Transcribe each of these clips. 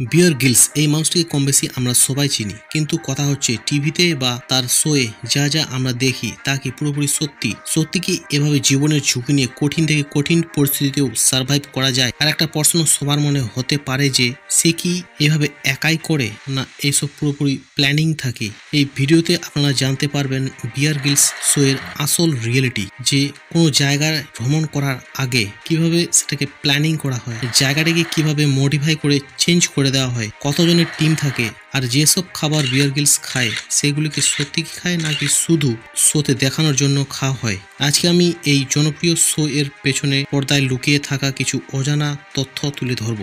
Bear Grylls এই মানুষটিকে কম বেশি আমরা সবাই চিনি, কিন্তু কথা হচ্ছে টিভিতে বা তার শোয়ে যা যা আমরা দেখি তা কি পুরোপুরি সত্যি কি এভাবে জীবনের ঝুঁকি নিয়ে কঠিন থেকে কঠিন পরিস্থিতিতেও সার্ভাইভ করা যায়? আর একটা প্রশ্ন সবার মনে হতে পারে যে সে কি এভাবে একাই করে, না এইসব পুরোপুরি প্ল্যানিং থাকে? এই ভিডিওতে আপনারা জানতে পারবেন বিয়ার গ্রিলস শো এর আসল রিয়েলিটি, যে কোনো জায়গায় ভ্রমণ করার আগে কিভাবে সেটাকে প্ল্যানিং করা হয়, জায়গাটাকে কিভাবে মডিফাই করে চেঞ্জ করে দেওয়া হয়, কতজনের টিম থাকে, আর যেসব খাবার বিয়ার গ্রিলস খায় সেগুলিকে সত্যি খায় নাকি শুধু শোতে দেখানোর জন্য খাওয়া হয়। আজকে আমি এই জনপ্রিয় শো এর পেছনে পর্দায় লুকিয়ে থাকা কিছু অজানা তথ্য তুলে ধরব।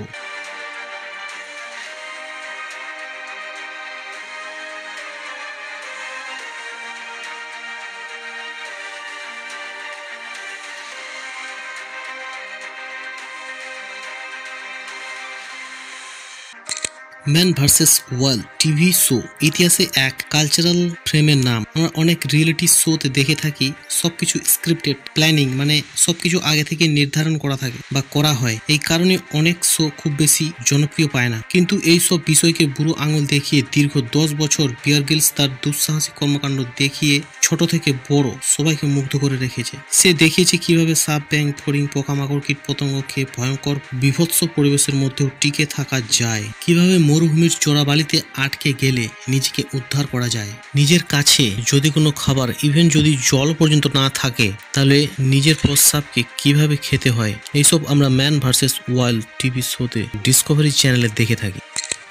Man versus wild TV show ইতিহাসে এক কালচারাল ফ্রেমের নাম। আমরা অনেক রিয়েলিটি শোতে দেখে থাকি সবকিছু স্ক্রিপ্টেড, প্ল্যানিং, মানে সবকিছু আগে থেকে নির্ধারণ করা থাকে বা করা হয়। এই কারণে অনেক শো খুব বেশি জনপ্রিয় পায় না। কিন্তু এই সব বিষয়কে বুড়ো আঙুল দেখিয়ে দীর্ঘ 10 বছর বিয়ার গ্রিলস তার দুঃসাহসিক কর্মকাণ্ড দেখিয়ে ছোট থেকে বড় সবাইকে মুগ্ধ করে রেখেছে। সে দেখিয়েছে কিভাবে সাপ, ব্যাঙ, ফড়িং, পোকামাকড়, কীট পতঙ্গ খেয়ে ভয়ঙ্কর বিভৎস পরিবেশের মধ্যেও টিকে থাকা যায়, কিভাবে মরুভূমির চোরাবালিতে আটকে গেলে নিজেকে উদ্ধার করা যায়, নিজের কাছে যদি কোনো খাবার, ইভেন যদি জল পর্যন্ত না থাকে, তাহলে নিজের প্রস্রাবকে কিভাবে খেতে হয়, এইসব আমরা ম্যান ভার্সেস ওয়াইল্ড টিভি শোতে ডিসকভারি চ্যানেলে দেখে থাকি।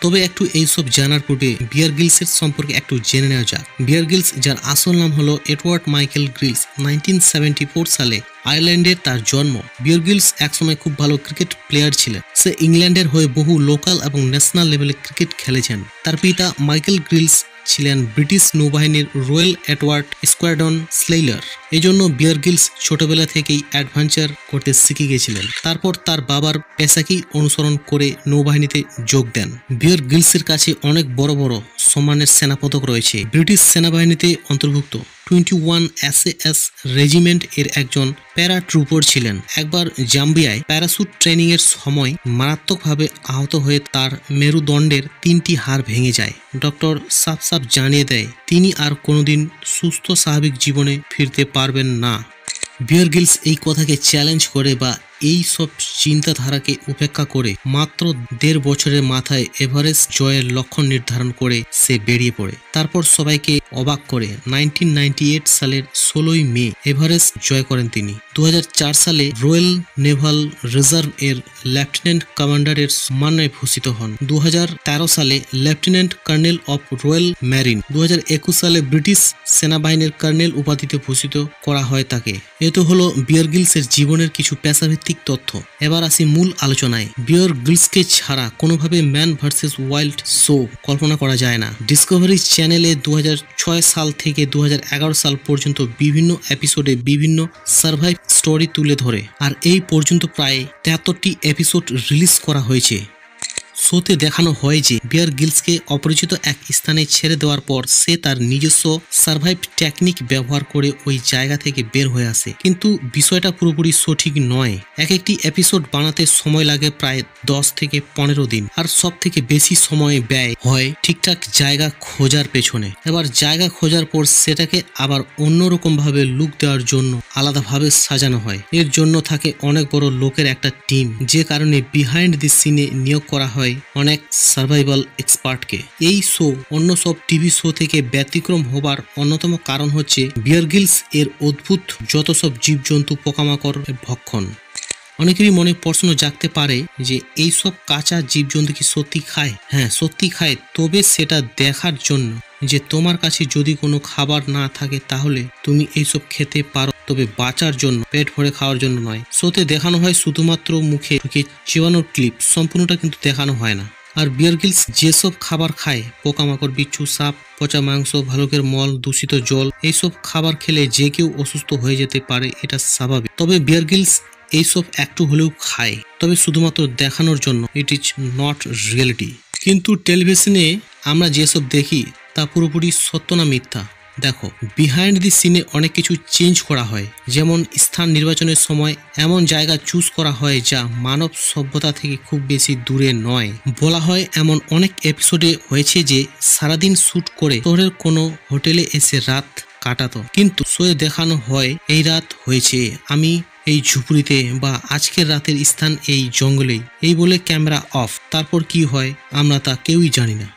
তবে একটু এইসব জানার পূর্বে বিয়ার গ্রিলসের সম্পর্কে একটু জেনে নেওয়া যাক। বিয়ার গ্রিলস, যার আসল নাম হলো এডওয়ার্ড মাইকেল গ্রিলস, 1974 সালে আয়ারল্যান্ডে তার জন্ম। বিয়ার গ্রিলস একসময় খুব ভালো ক্রিকেট প্লেয়ার ছিলেন। সে ইংল্যান্ডের হয়ে বহু লোকাল এবং ন্যাশনাল লেভেলে ক্রিকেট খেলেছেন। তার পিতা মাইকেল গ্রিলস ছিলেন ব্রিটিশ নৌবাহিনীর রয়্যাল এডওয়ার্ড স্কোয়াড্রন স্লেইলার। এই জন্য বিয়ার গ্রিলস ছোটবেলা থেকেই অ্যাডভেঞ্চার করতে শিখে গেছিলেন। তারপর তার বাবার পেশাকেই অনুসরণ করে নৌবাহিনীতে যোগ দেন। বিয়ার গ্রিলসের কাছে অনেক বড় বড় সম্মানের সেনাপদক রয়েছে। ব্রিটিশ সেনাবাহিনীতে অন্তর্ভুক্ত 21 SAS রেজিমেন্ট এর একজন প্যারা ট্রুপার ছিলেন। একবার জাম্বিয়ায় প্যারাশুট ট্রেনিং এর সময় মারাত্মকভাবে আহত হয়ে তার মেরুদণ্ডের 3টি হাড় ভেঙে যায়। ডক্টর সাফ জানিয়ে দেয় তিনি আর কোনোদিন সুস্থ স্বাভাবিক জীবনে ফিরতে পারবেন না। বিয়ার গ্রিলস এই কথাকে চ্যালেঞ্জ করে বা এই সব চিন্তাধারাকে উপেক্ষা করে মাত্র 1.5 বছরের মাথায় এভারেস্ট জয়ের লক্ষ্য নির্ধারণ করে সে বেরিয়ে পড়ে। তারপর সবাইকে অবাক করে 1998 সালের 16ই মে এভারেস্ট জয় করেন তিনি। 2004 সালে রয়্যাল নেভাল রিজার্ভ এর লেফটেন্যান্ট কমান্ডারের সম্মানে ভূষিত হন। 2013 সালে lieutenant colonel of royal marine. 2021 সালে ব্রিটিশ সেনাবাহিনীর কর্নেল উপাধিতে ভূষিত করা হয় তাকে। এ তো হলো বিয়ার গ্রিলসের জীবনের কিছু পেশাভিত্তিক তথ্য। এবার আসি মূল আলোচনায়। বিয়ার গ্রিলসকে ছাড়া কোনোভাবে ম্যান ভার্সেস ওয়াইল্ড শো কল্পনা করা যায় না। ডিসকভারি চ্যানেলে 2006 সাল থেকে 2011 সাল পর্যন্ত বিভিন্ন এপিসোডে বিভিন্ন সার্ভাইভ স্টোরি তুলে ধরে, আর এই পর্যন্ত প্রায় 73টি এপিসোড রিলিজ করা হয়েছে। শোতে দেখানো হয় যে বিয়ার গ্রিলসকে অপরিচিত এক স্থানে ছেড়ে দেওয়ার পর সে তার নিজস্ব সার্ভাইভ টেকনিক ব্যবহার করে ওই জায়গা থেকে বের হয়ে আসে। কিন্তু বিষয়টা পুরোপুরি সঠিক নয়। একটি এপিসোড বানাতে সময় লাগে প্রায় 10 থেকে 15 দিন, আর সব থেকে বেশি সময় ব্যয় হয় ঠিকঠাক জায়গা খোঁজার পেছনে। এবার জায়গা খোঁজার পর সেটাকে আবার অন্যরকম ভাবে লুক দেওয়ার জন্য আলাদাভাবে সাজানো হয়। এর জন্য থাকে অনেক বড় লোকের একটা টিম, যে কারণে বিহাইন্ড দি সিনে নিয়োগ করা হয় অনেক সার্ভাইভাল এক্সপার্টকে। এই শো অন্য সব টিভি শো থেকে ব্যতিক্রম হবার অন্যতম কারণ হচ্ছে বিয়ার গ্রিলস এর অদ্ভুত যত সব জীবজন্তু, পোকামাকড় ভক্ষণ। অনেকেরই মনে প্রশ্ন জাগতে পারে যে এই সব কাঁচা জীবজন্তু কি সত্যি খায়? হ্যাঁ, সত্যি খায়, তবে সেটা দেখার জন্য যে তোমার কাছে যদি কোনো খাবার না থাকে তাহলে তুমি এইসব খেতে পারো, তবে বাঁচার জন্য, পেট ভরে খাওয়ার জন্য নয়। শোতে দেখানো হয় শুধুমাত্র মুখে ঢুকে চিবানোর ক্লিপ, সম্পূর্ণটা কিন্তু দেখানো হয় না। আর বিয়ার গ্রিলস যেসব খাবার খায়, পোকামাকড়, বিচ্ছু, সাপ, পচা মাংস, ভালুকের মল, দূষিত জল, এইসব খাবার খেলে যে কেউ অসুস্থ হয়ে যেতে পারে, এটা স্বাভাবিক। তবে বিয়ার গ্রিলস এইসব একটু হলেও খায়, তবে শুধুমাত্র দেখানোর জন্য। It is not reality. কিন্তু টেলিভিশনে আমরা যেসব দেখি তা পুরোপুরি সত্য না মিথ্যা, দেখো, বিহাইন্ড দি সিনে অনেক কিছু চেঞ্জ করা হয়, যেমন স্থান নির্বাচনের সময় এমন জায়গা চুজ করা হয় যা মানব সভ্যতা থেকে খুব বেশি দূরে নয়। বলা হয় এমন অনেক এপিসোডে হয়েছে যে সারাদিন শুট করে শহরের কোনো হোটেলে এসে রাত কাটাতো, কিন্তু শোয়ে দেখানো হয় এই রাত হয়েছে আমি এই ঝুপড়িতে, বা আজকের রাতের স্থান এই জঙ্গলেই। এই বলে ক্যামেরা অফ। তারপর কি হয় আমরা তা কেউই জানি না।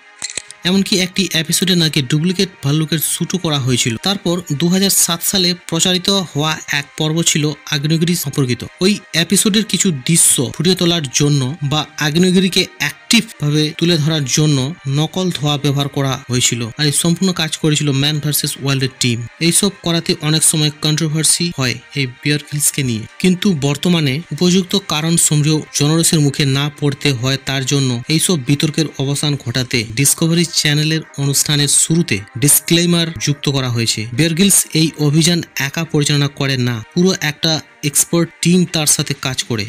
এমনকি একটি এপিসোডে নাকি ডুপ্লিকেট ভাল্লুকের শ্যুটও করা হয়েছিল। তারপর 2007 সালে প্রচারিত হওয়া এক পর্ব ছিল আগ্নেয়গিরি সম্পর্কিত। ওই এপিসোডের কিছু দৃশ্য ফুটিয়ে তোলার জন্য বা আগ্নেয়গিরিকে অ্যাক্টিভ ভাবে তুলে ধরার জন্য নকল ধোঁয়া ব্যবহার করা হয়েছিল, আর এই সম্পূর্ণ কাজ করেছিল ম্যান ভার্সেস ওয়াইল্ডের টিম। এইসব করাতে অনেক সময় কন্ট্রোভার্সি হয় এই বিয়ার গ্রিলসকে নিয়ে, কিন্তু বর্তমানে উপযুক্ত কারণ সমূহ জনরসের মুখে না পড়তে হয়, তার জন্য এইসব বিতর্কের অবসান ঘটাতে ডিসকভারি চ্যানেলের অনুষ্ঠানের শুরুতে ডিসক্লেইমার যুক্ত করা হয়েছে। বিয়ার গ্রিলস এই অভিযান একা পরিচালনা করে না, পুরো একটা এক্সপার্ট টিম তার সাথে কাজ করে।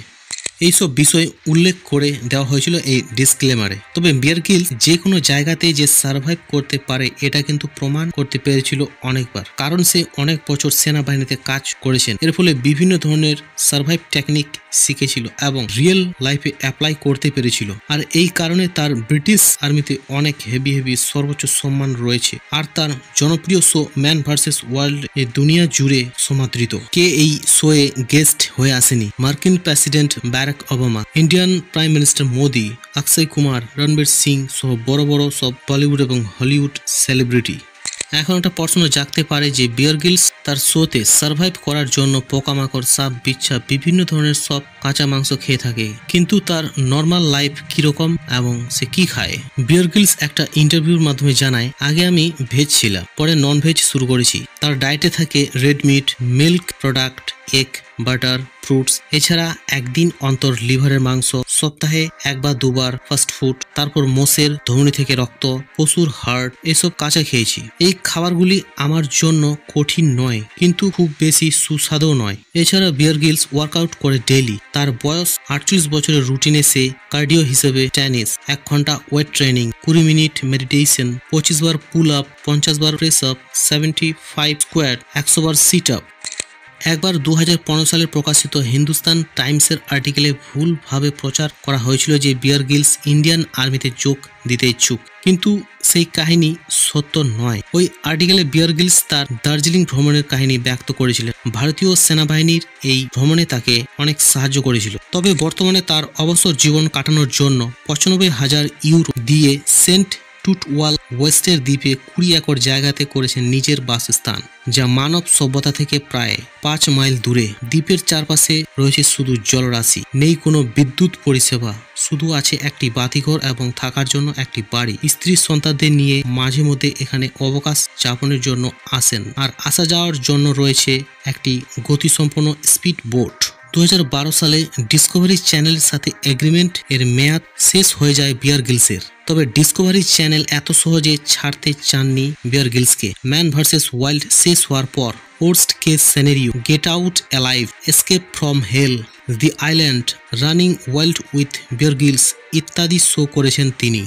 এইসব বিষয় উল্লেখ করে দেওয়া হয়েছিল এই ডিসক্লেমারে। তবে বিয়ার গ্রিলস যে কোনো জায়গাতে যে সার্ভাইভ করতে পারে এটা কিন্তু প্রমাণ করতে পেরেছিল অনেকবার, কারণ সে অনেক বছর সেনাবাহিনীতে কাজ করেছেন। এর ফলে বিভিন্ন ধরনের সার্ভাইভ টেকনিক শিখেছিল এবং রিয়েল লাইফে অ্যাপ্লাই করতে পেরেছিল, আর এই কারণে তার ব্রিটিশ আর্মিতে অনেক হেভি সর্বোচ্চ সম্মান রয়েছে। আর তার জনপ্রিয় শো ম্যান ভার্সেস ওয়ার্ল্ড এই দুনিয়া জুড়ে সমাদৃত। কে এই শোয়ে গেস্ট হয়ে আসেনি? মার্কিন president Barack Obama, Indian prime minister Modi, Akshay Kumar, Ranveer Singh সহ বড় বড় সব বলিউড এবং হলিউড সেলিব্রিটি। এখন একটা প্রশ্ন জাগতে পারে যে বিয়ার গ্রিলস তার শোতে সার্ভাইভ করার জন্য পোকামাকড়, সাপ, বিচ্ছা, বিভিন্ন ধরনের সব কাঁচা মাংস খেয়ে থাকে, কিন্তু তার নর্মাল লাইফ কিরকম এবং সে কি খায়? বিয়ার গ্রিলস একটা ইন্টারভিউর মাধ্যমে জানায়, আগে আমি ভেজ ছিলাম, পরে নন ভেজ শুরু করেছি। তার ডায়েটে থাকে red meat, milk product, egg, butter, fruits, এছাড়া একদিন অন্তর লিভারের মাংস, সপ্তাহে একবার দুবার ফাস্ট ফুড, তারপর মোষের ধমনী থেকে রক্ত, পশুর হার্ট, এসব কাঁচা খেয়েছি। এই খাবারগুলি আমার জন্য কঠিন নয়, কিন্তু খুব বেশি সুস্বাদু নয়। এছাড়া বিয়ার গ্রিলস ওয়ার্কআউট করে ডেইলি। তার বয়স 48 বছরের। রুটিনে সে কার্ডিও হিসেবে টেনিস, 1 ঘন্টা ওয়েট ট্রেনিং, 20 মিনিট মেডিটেশন, 25 বার পুল আপ, 50 বার প্রেস আপ, 75 স্কোয়াট, 100 বার সিট আপ। একবার 2015 সালে প্রকাশিত হিন্দুস্তান টাইমসের আর্টিকেলে ভুলভাবে প্রচার করা হয়েছিল যে বিয়ার গ্রিলস ইন্ডিয়ান আর্মিতে যোগ দিতে ইচ্ছুক, কিন্তু সেই কাহিনী সত্য নয়। ওই আর্টিকেলে বিয়ার গ্রিলস তার দার্জিলিং ভ্রমণের কাহিনী ব্যক্ত করেছিলেন। ভারতীয় সেনাবাহিনীর এই ভ্রমণে তাকে অনেক সাহায্য করেছিল। তবে বর্তমানে তার অবসর জীবন কাটানোর জন্য 95,000 ইউরো দিয়ে সেন্ট টুটওয়াল ওয়েস্টের দ্বীপে 20 একর জায়গাতে করেছেন নিজের বাসস্থান, যা মানব সভ্যতা থেকে প্রায় 5 মাইল দূরে। দ্বীপের চারপাশে রয়েছে শুধু জলরাশি, নেই কোনো বিদ্যুৎ পরিষেবা, শুধু আছে একটি বাতিঘর এবং থাকার জন্য একটি বাড়ি। স্ত্রী সন্তানদের নিয়ে মাঝে মধ্যে এখানে অবকাশ যাপনের জন্য আসেন, আর আসা যাওয়ার জন্য রয়েছে একটি গতিসম্পন্ন স্পিড বোট। 2012 সালে ডিসকভারি চ্যানেলের সাথে এগ্রিমেন্ট এর মেয়াদ শেষ হয়ে যায় বিয়ার গ্রিলসের। তবে ডিসকভারি চ্যানেল এত সহজে ছাড়তে চাননি বিয়ার গ্রিলসকে। ম্যান ভার্সেস ওয়াইল্ড শেষ হওয়ার পর worst case scenario, get out alive, escape from hell, the island, running wild with Bear Grylls ইত্যাদি শো করেছেন তিনি।